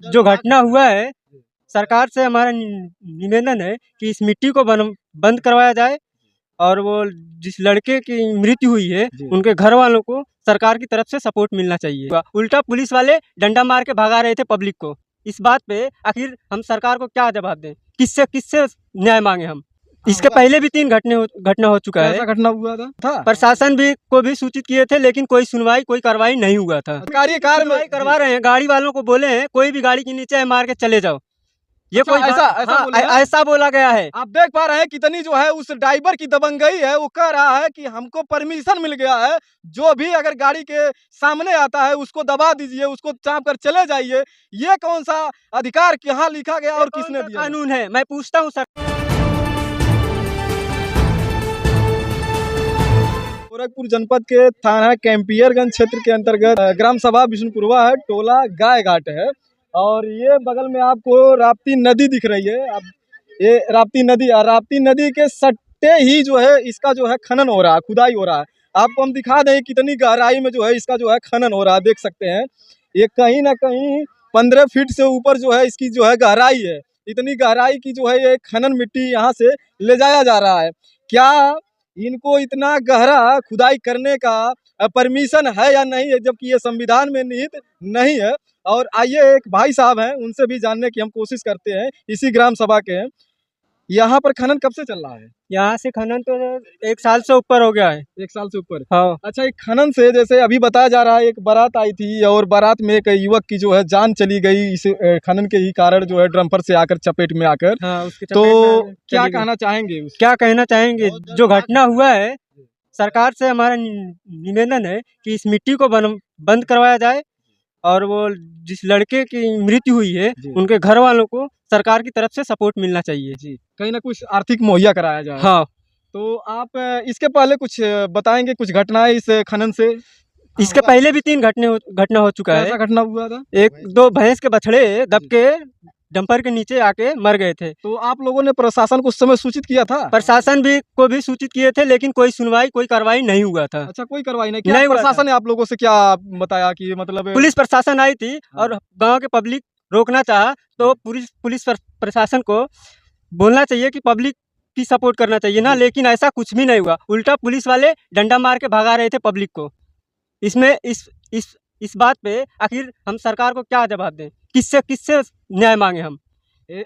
जो घटना हुआ है, सरकार से हमारा निवेदन है कि इस मिट्टी को बंद करवाया जाए और वो जिस लड़के की मृत्यु हुई है उनके घर वालों को सरकार की तरफ से सपोर्ट मिलना चाहिए। उल्टा पुलिस वाले डंडा मार के भगा रहे थे पब्लिक को। इस बात पे आखिर हम सरकार को क्या जवाब दें, किससे किससे न्याय मांगे हम। इसके पहले भी 3 घटना हो चुका है। घटना हुआ था प्रशासन को भी सूचित किए थे, लेकिन कोई कार्रवाई नहीं हुआ था। कार्रवाई करवा रहे हैं, गाड़ी वालों को बोले हैं कोई भी गाड़ी के नीचे मार के चले जाओ। ये अच्छा, कोई ऐसा बोला गया है। आप देख पा रहे हैं कितनी जो है उस ड्राइवर की दबंगई है। वो कह रहा है कि हमको परमिशन मिल गया है, जो भी अगर गाड़ी के सामने आता है उसको दबा दीजिए, उसको चाप कर चले जाइए। ये कौन सा अधिकार कहाँ लिखा गया और किसने दिया? कानून है, मैं पूछता हूँ सर। गोरखपुर जनपद के थाना कैंपियरगंज क्षेत्र के अंतर्गत ग्राम सभा विष्णुपुरवा है, टोला गाय घाट है और ये बगल में आपको राप्ती नदी दिख रही है। अब ये राप्ती नदी के सट्टे ही जो है इसका जो है खनन हो रहा है, खुदाई हो रहा है। आपको हम दिखा दें कितनी गहराई में जो है इसका जो है खनन हो रहा है। देख सकते हैं ये कहीं ना कहीं 15 फीट से ऊपर जो है इसकी जो है गहराई है। इतनी गहराई की जो है ये खनन मिट्टी यहाँ से ले जाया जा रहा है। क्या इनको इतना गहरा खुदाई करने का परमिशन है या नहीं है, जबकि ये संविधान में निहित नहीं है। और आइए एक भाई साहब हैं, उनसे भी जानने की हम कोशिश करते हैं, इसी ग्राम सभा के हैं। यहाँ पर खनन कब से चल रहा है? यहाँ से खनन तो 1 साल से ऊपर हो गया है। 1 साल से ऊपर? हाँ। अच्छा, एक खनन से जैसे अभी बताया जा रहा है एक बारात आई थी और बारात में एक युवक की जो है जान चली गई इस खनन के ही कारण, जो है डंपर से आकर चपेट में आकर। हाँ, तो क्या कहना चाहेंगे? क्या कहना चाहेंगे, जो घटना हुआ है, सरकार से हमारा निवेदन है कि इस मिट्टी को बंद करवाया जाए और वो जिस लड़के की मृत्यु हुई है उनके घर वालों को सरकार की तरफ से सपोर्ट मिलना चाहिए जी। कहीं ना कुछ आर्थिक मुहैया कराया जाए। हाँ। तो आप इसके पहले कुछ बताएंगे, कुछ घटनाएं इस खनन से? इसके पहले भी 3 घटना हो चुका है। ऐसा घटना हुआ था? 1-2 भैंस के बछड़े दब के डंपर के नीचे आके मर गए थे। तो आप लोगों ने प्रशासन को उस समय सूचित किया था? प्रशासन को भी सूचित किए थे, लेकिन कोई कार्रवाई नहीं हुआ था। अच्छा, कोई कार्रवाई नहीं? क्या प्रशासन ने आप लोगों से क्या बताया कि मतलब? पुलिस प्रशासन आई थी और गांव के पब्लिक रोकना चाहा तो पुलिस प्रशासन को बोलना चाहिए कि पब्लिक की सपोर्ट करना चाहिए ना, लेकिन ऐसा कुछ भी नहीं हुआ। उल्टा पुलिस वाले डंडा मार के भगा रहे थे पब्लिक को। इसमें इस बात पे आखिर हम सरकार को क्या जवाब दें, किससे न्याय मांगे हम।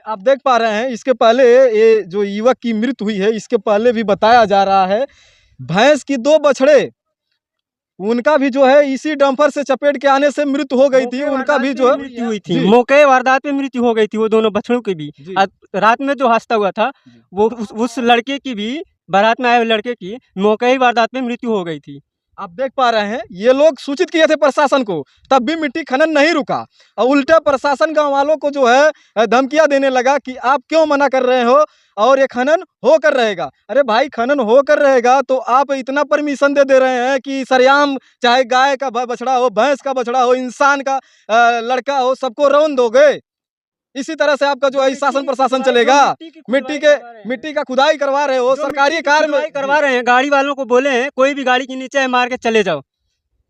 आप देख पा रहे हैं इसके पहले ये जो युवक की मृत्यु हुई है, इसके पहले भी बताया जा रहा है भैंस की 2 बछड़े, उनका भी जो है इसी डंपर से चपेट के आने से मृत्यु हो गई थी। उनका भी जो है मृत्यु हुई थी, मौके वारदात में मृत्यु हो गई थी वो दोनों बछड़ों की भी। रात में जो हादसा हुआ था वो उस लड़के की भी, बारात में आए हुए लड़के की मौके ही वारदात में मृत्यु हो गई थी। आप देख पा रहे हैं ये लोग सूचित किए थे प्रशासन को, तब भी मिट्टी खनन नहीं रुका और उल्टा प्रशासन गांव वालों को जो है धमकियां देने लगा कि आप क्यों मना कर रहे हो और ये खनन होकर रहेगा। अरे भाई, खनन होकर रहेगा तो आप इतना परमिशन दे रहे हैं कि सरेआम, चाहे गाय का बछड़ा हो, भैंस का बछड़ा हो, इंसान का लड़का हो, सबको रौन दोगे। इसी तरह से आपका जो है शासन प्रशासन चलेगा। मिट्टी का खुदाई करवा रहे हो, सरकारी कार्य में करवा रहे हैं, गाड़ी वालों को बोले हैं कोई भी गाड़ी के नीचे मार के चले जाओ।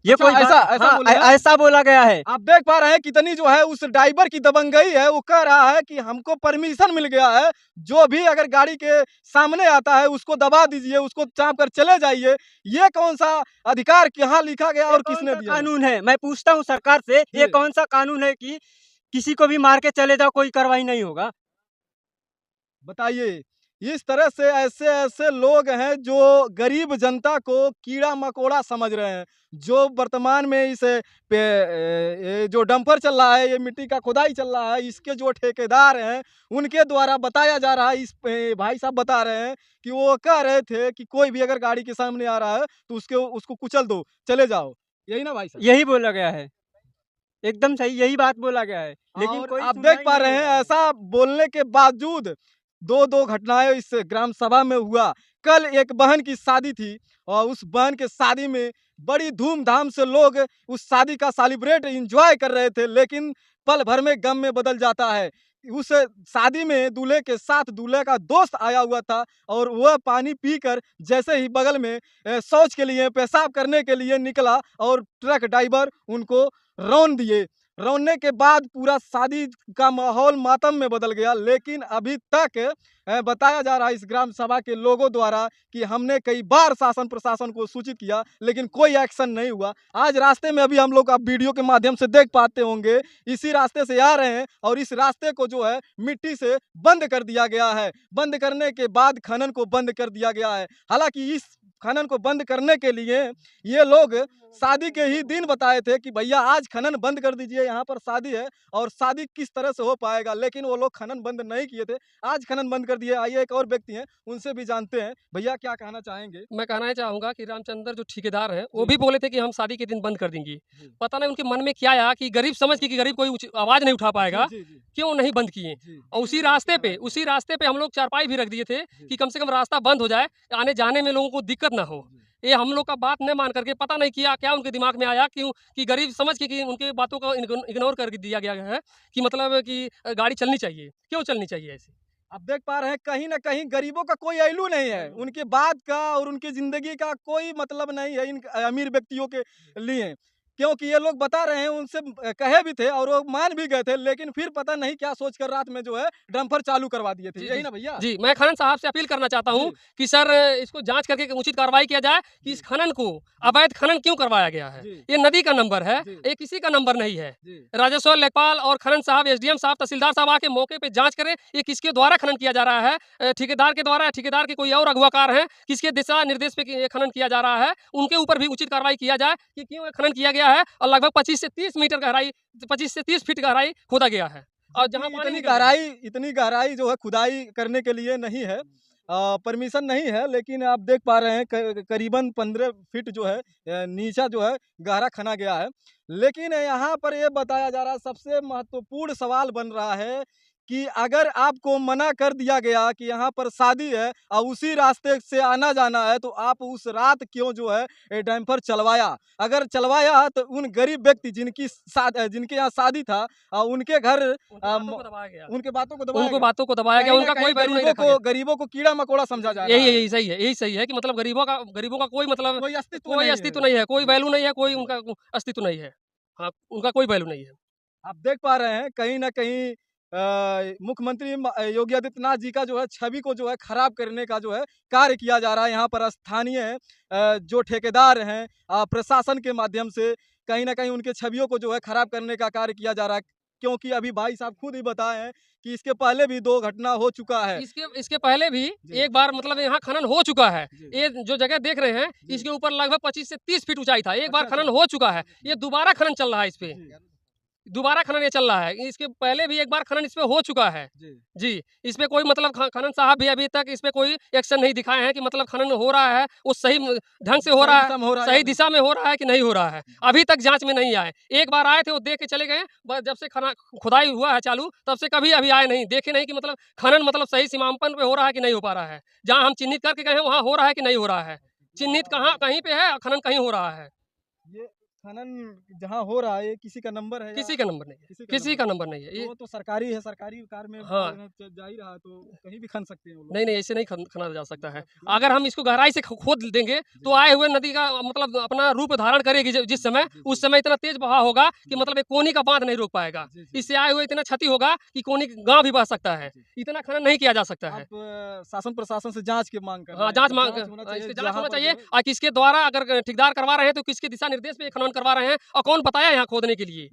ये अच्छा, कोई ऐसा बोला गया है। आप देख पा रहे हैं कितनी जो है उस ड्राइवर की दबंगई है। वो कह रहा है कि हमको परमिशन मिल गया है, जो भी अगर गाड़ी के सामने आता है उसको दबा दीजिए, उसको चाप कर चले जाइए। ये कौन सा अधिकार कहाँ लिखा गया और किसने दिया? कानून है, मैं पूछता हूँ सरकार से, ये कौन सा कानून है कि किसी को भी मार के चले जाओ, कोई कार्रवाई नहीं होगा? बताइए। इस तरह से ऐसे लोग हैं जो गरीब जनता को कीड़ा मकोड़ा समझ रहे हैं। जो वर्तमान में इस जो डंपर चल रहा है, ये मिट्टी का खुदाई चल रहा है, इसके जो ठेकेदार हैं उनके द्वारा बताया जा रहा है। इस भाई साहब बता रहे हैं कि वो कह रहे थे कि कोई भी अगर गाड़ी के सामने आ रहा है तो उसको कुचल दो, चले जाओ। यही ना भाई साहब? यही बोला गया है, एकदम सही, यही बात बोला गया है। लेकिन कोई आप देख पा रहे हैं ऐसा बोलने के बावजूद 2 घटनाएं इस ग्राम सभा में हुआ। कल एक बहन की शादी थी और उस बहन के शादी में बड़ी धूमधाम से लोग उस शादी का सेलिब्रेट एंजॉय कर रहे थे, लेकिन पल भर में गम में बदल जाता है। उस शादी में दूल्हे के साथ दूल्हे का दोस्त आया हुआ था और वह पानी पीकर जैसे ही बगल में शौच के लिए, पेशाब करने के लिए निकला और ट्रक ड्राइवर उनको रौंद दिए। रोने के बाद पूरा शादी का माहौल मातम में बदल गया। लेकिन अभी तक बताया जा रहा है इस ग्राम सभा के लोगों द्वारा कि हमने कई बार शासन प्रशासन को सूचित किया, लेकिन कोई एक्शन नहीं हुआ। आज रास्ते में अभी हम लोग आप वीडियो के माध्यम से देख पाते होंगे, इसी रास्ते से आ रहे हैं और इस रास्ते को जो है मिट्टी से बंद कर दिया गया है। बंद करने के बाद खनन को बंद कर दिया गया है। हालांकि इस खनन को बंद करने के लिए ये लोग शादी के ही दिन बताए थे कि भैया आज खनन बंद कर दीजिए, यहाँ पर शादी है और शादी किस तरह से हो पाएगा, लेकिन वो लोग खनन बंद नहीं किए थे, आज खनन बंद कर दिए। आइए एक और व्यक्ति हैं, उनसे भी जानते हैं। भैया क्या कहना चाहेंगे? मैं कहना ये चाहूँगा कि रामचंद्र जो ठेकेदार हैं, वो भी बोले थे कि हम शादी के दिन बंद कर देंगे। पता नहीं उनके मन में क्या आया कि गरीब समझ के कि गरीब कोई आवाज़ नहीं उठा पाएगा, क्यों नहीं बंद किए। और उसी रास्ते पे हम लोग चारपाई भी रख दिए थे कि कम से कम रास्ता बंद हो जाए, आने जाने में लोगों को दिक्कत ना हो। ये हम लोग का बात न मान करके पता नहीं किया क्या उनके दिमाग में आया, क्यों कि गरीब समझ के कि उनके बातों को इग्नोर कर दिया गया है कि मतलब कि गाड़ी चलनी चाहिए। क्यों चलनी चाहिए ऐसे? आप देख पा रहे हैं कहीं ना कहीं गरीबों का कोई ऐलू नहीं है, उनके बात का और उनकी जिंदगी का कोई मतलब नहीं है इन अमीर व्यक्तियों के लिए, क्योंकि ये लोग बता रहे हैं उनसे कहे भी थे और वो मान भी गए थे, लेकिन फिर पता नहीं क्या सोचकर रात में जो है डंपर चालू करवा दिए थे। यही ना भैया? जी, मैं खनन साहब से अपील करना चाहता हूँ कि सर इसको जांच करके उचित कार्रवाई किया जाए कि इस खनन को अवैध खनन क्यों करवाया गया है। ये नदी का नंबर है, ये किसी का नंबर नहीं है। राजस्व लेखपाल और खनन साहब, एसडीएम साहब, तहसीलदार साहब आके मौके पे जांच करें, ये किसके द्वारा खनन किया जा रहा है। ठेकेदार के द्वारा, ठेकेदार के कोई और अगुवाकार हैं, किसके दिशा निर्देश पे ये खनन किया जा रहा है, उनके ऊपर भी उचित कार्रवाई किया जाए कि क्यों खनन किया गया है। और लगभग 25 से 30 मीटर गहराई, 25 से 30 फीट गहराई खोदा गया है। और जहाँ इतनी गहराई जो है खुदाई करने के लिए नहीं है, परमिशन नहीं है, लेकिन आप देख पा रहे हैं करीबन 15 फीट जो है नीचा जो है गहरा खना गया है। लेकिन यहाँ पर ये बताया जा रहा है, सबसे महत्वपूर्ण सवाल बन रहा है कि अगर आपको मना कर दिया गया कि यहाँ पर शादी है और उसी रास्ते से आना जाना है, तो आप उस रात क्यों जो है डैम्पर चलवाया? अगर चलवाया तो उन गरीब व्यक्ति जिनके यहाँ शादी था उनके घर उनके बातों को दबाया गया, उनका कोई वैल्यू नहीं रखा गया। गरीबों को कीड़ा मकोड़ा समझा जा रहा है। यही सही है कि मतलब गरीबों का कोई मतलब कोई अस्तित्व नहीं है, कोई वैल्यू नहीं है, कोई उनका अस्तित्व नहीं है। हाँ, उनका कोई वैल्यू नहीं है। आप देख पा रहे हैं कहीं ना कहीं मुख्यमंत्री योगी आदित्यनाथ जी का जो है छवि को जो है खराब करने का जो है कार्य किया जा रहा है। यहाँ पर स्थानीय जो ठेकेदार हैं प्रशासन के माध्यम से कहीं ना कहीं उनके छवियों को जो है खराब करने का कार्य किया जा रहा है, क्योंकि अभी भाई साहब खुद ही बताए हैं कि इसके पहले भी 2 घटना हो चुका है। इसके पहले भी एक बार मतलब यहाँ खनन हो चुका है। ये जो जगह देख रहे हैं इसके ऊपर लगभग 25 से 30 फीट ऊंचाई था, एक बार खनन हो चुका है। ये दोबारा खनन चल रहा है, इस पे दोबारा खनन ये चल रहा है। इसके पहले भी एक बार खनन इस पे हो चुका है। जी, इस पे कोई मतलब खनन साहब भी अभी तक इस पे कोई एक्शन नहीं दिखाए हैं कि मतलब खनन हो रहा है वो सही ढंग से हो रहा है, सही दिशा में हो रहा है कि नहीं हो रहा है। अभी तक जांच में नहीं आए। एक बार आए थे, वो देख के चले गए, जब से खुदाई हुआ है चालू तब से कभी अभी आए नहीं, देखे नहीं कि मतलब खनन मतलब सही सीमांकन पे हो रहा है कि नहीं हो पा रहा है। जहाँ हम चिन्हित करके गए हैं वहाँ हो रहा है कि नहीं हो रहा है। चिन्हित कहीं पे है, खनन कहीं हो रहा है। खनन जहाँ हो रहा है किसी का नंबर है? किसी का नंबर नहीं है, किसी का नंबर नहीं है। ये तो सरकारी है, सरकारी कार में हाँ जा ही रहा है, तो कहीं भी खन सकते हैं वो लोग। नहीं, ऐसे नहीं खना जा सकता है। अगर हम इसको गहराई से खोद देंगे तो आए हुए नदी का मतलब अपना रूप धारण करेगी जिस समय, उस समय इतना तेज बहाव होगा कि मतलब एक कोनी का बांध नहीं रोक पाएगा। इससे आए हुए इतना क्षति होगा कि कोनी गांव भी बह सकता है। इतना खनन नहीं किया जा सकता है। शासन प्रशासन से जांच की मांग कर? हाँ, जांच होना चाहिए। और किसके द्वारा अगर ठेकेदार करवा रहे हैं तो किसके दिशा निर्देश पे खनन करवा रहे हैं और कौन बताया यहाँ खोदने के लिए।